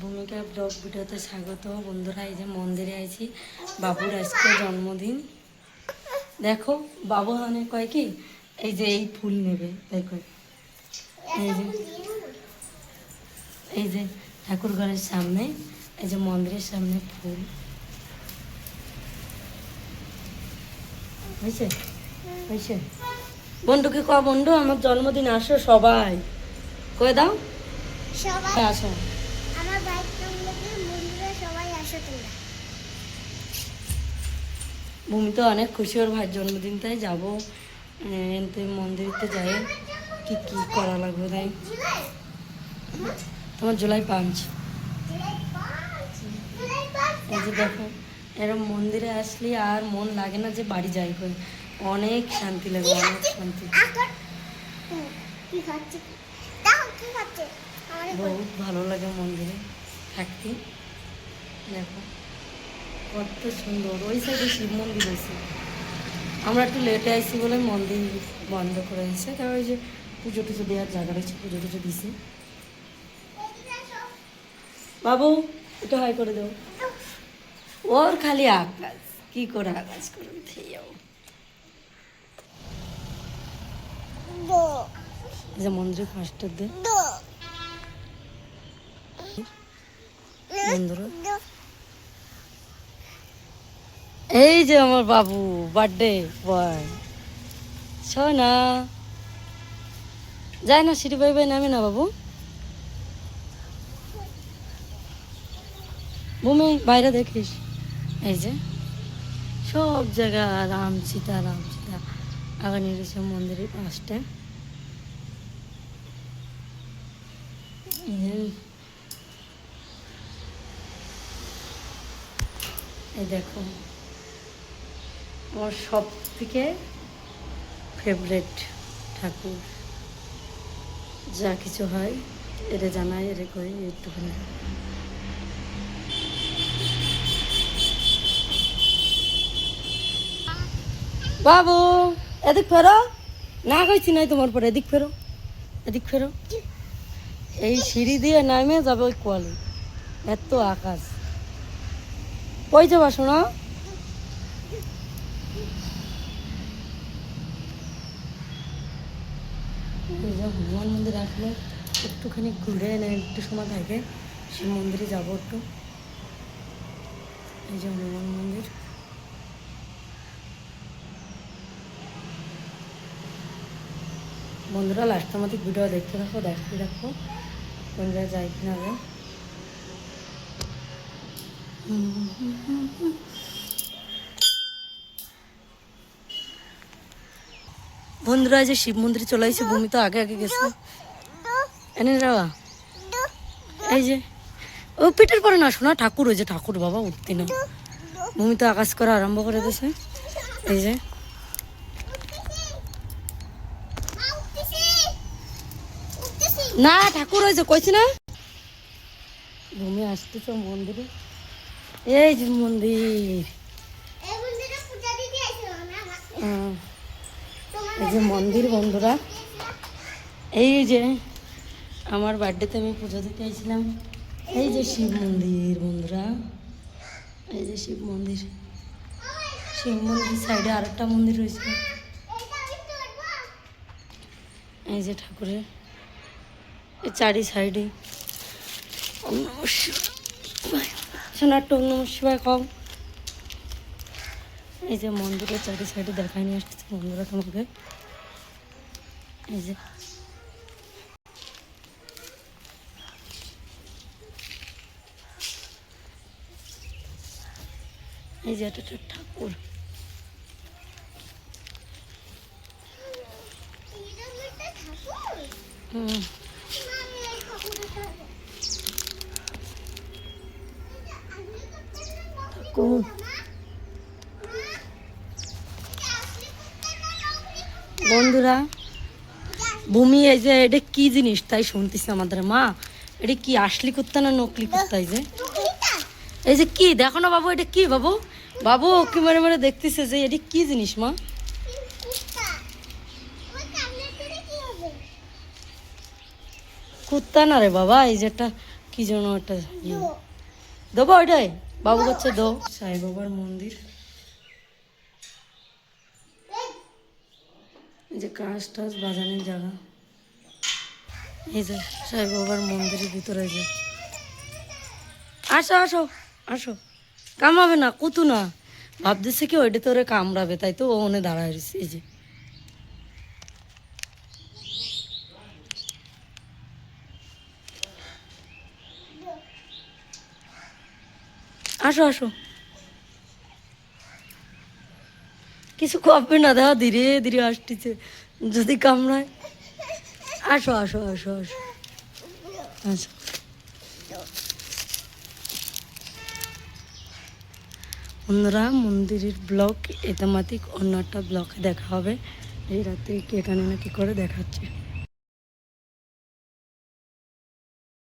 ভূমিকা ব্লগ ভিডিওতে স্বাগত বন্ধুরা। এই যে মন্দিরে আইছি, বাবুর আজকে জন্মদিন। দেখো বাবু হানে কয় কি এই যে এই ফুল নেবে, দেখো এই যে ঠাকুর ঘরের সামনে, এই যে মন্দিরের সামনে ফুল হয়েছে হয়েছে। বন্ধুকে ক বন্ধু আমার জন্মদিন আসো সবাই, কয়ে দাও সবাই আসো আমার বাইক বন্ধুরা সবাই আসো তোমরা। ভূমি তো অনেক খুশি, ওর ভাইয়ের জন্মদিন, তাই যাবো মন্দিরতে যাই কি কি করা লাগবে তাই। তোমার জুলাই 5। এই যে দেখো এরকম মন্দিরে আসলে আর মন লাগে না যে বাড়ি যাই করে, অনেক শান্তি লাগে, অনেক শান্তি, বহুত ভালো লাগে মন্দিরে থাকতে। দেখো কত সুন্দর, ওই সাইডে শিব মন্দির হয়েছে। আমরা একটু লেটে আসছি বলে মন্দির বন্ধ করে দিয়েছে, তাই ওই যে পুজো টুজো দেওয়ার জায়গা রয়েছে, পুজো টুজো দিছে। বাবু একটু হাই করে দেবো, ওর খালি আকাশ কি করে আকাশ করে যে মন্দিরের ফার্স্টের দিয়ে বন্ধুরা। এই যে আমার বাবু বার্থডে বয়, না যায় না সিঁড়ি বাই বাই নামে না বাবু। ভূমি বাইরে দেখিস, এই যে সব জায়গা রাম সীতা আগে নিয়ে গেছে মন্দিরের পাশটা। এই দেখো আমার সব থেকে ফেভারেট ঠাকুর, যা কিছু হয় এটা জানাই, এটা করি একটুখানি। বাবু এদিক ফেরো, না কইছি নাই তোমার পরে, এদিক ফেরো এদিক ফেরো। এই সিঁড়ি দিয়ে নামে যাবে ওই কোয়ালি, এত আকাশ। কই যাবা শোনা? হনুমান মন্দির আসলে একটুখানি ঘুরে এনে একটু সময় থাকে, শিব মন্দিরে যাবো একটু। এই যে হনুমান মন্দির, বন্ধুরা লাস্ট আমাদের ভিডিও দেখতে থাকো, দেখো কোন জায়গায় যাই কিনা আগে। বন্ধুরা যে শিব মন্দিরে চলে আসছে, ভূমি তো আগে গেছে। এনে যাওয়া এই যে ও পিঠের পরে না শোনা, ঠাকুর ওই যে ঠাকুর বাবা উঠতে না, ভূমি তো আকাশ করা আরম্ভ করে দিয়েছে। এই যে না ঠাকুর ওই যে কইছি না, ভূমি আসতেছে মন্দিরে। এই যে মন্দির, এই যে মন্দির বন্ধুরা। এই যে আমার বার্থডেতে আমি পুজো দিতে আইছিলাম। এই যে শিব মন্দির বন্ধুরা, এই যে শিব মন্দির সাইডে আরেকটা মন্দির রয়েছে। এই যে ঠাকুরের এই চারি সাইডে সোনার টোক নমস্কার খাও। এই যে মন্দিরের চারি সাইডে দেখাই নিয়ে আসতেছে বন্ধুরা তোমাকে। এই যে এই যে একটা ঠাকুর, বন্ধুরা ভূমি এই যে এটা কি জিনিস তাই শুনতেছি আমাদের মা, এটা কি আসলি কুত্তা না নকলি কুত্তা? এই যে কি দেখো না বাবু, এটা কি বাবু? বাবু কি মারে মারে দেখতেছে যে এটা কি জিনিস মা? কুত্তা না রে বাবা, এই যেটা কি যেন একটা দেবো ওইটাই বাবু করছে দো। সাই বাবার মন্দির, এই যে কাঁচ টাচ বাজানোর জায়গা, এই যে সাই বাবার মন্দিরের ভিতরে যে আসো আসো আসো, কামাবে না কুতু না, ভাবতেছে কি ওইটা তোরে কামড়াবে, তাই তো ও ওনে দাঁড়ায় রয়েছে। এই যে আসো আসো, কিছু করবে না, দেখা ধীরে ধীরে আসতেছে, যদি কামড়ায়। আসো আসো আসো আসো আসো। বন্ধুরা মন্দিরের ব্লগ এতামাতিক অন্য একটা ব্লগে দেখা হবে। এই রাত্রে কে কানে না কি করে দেখাচ্ছে।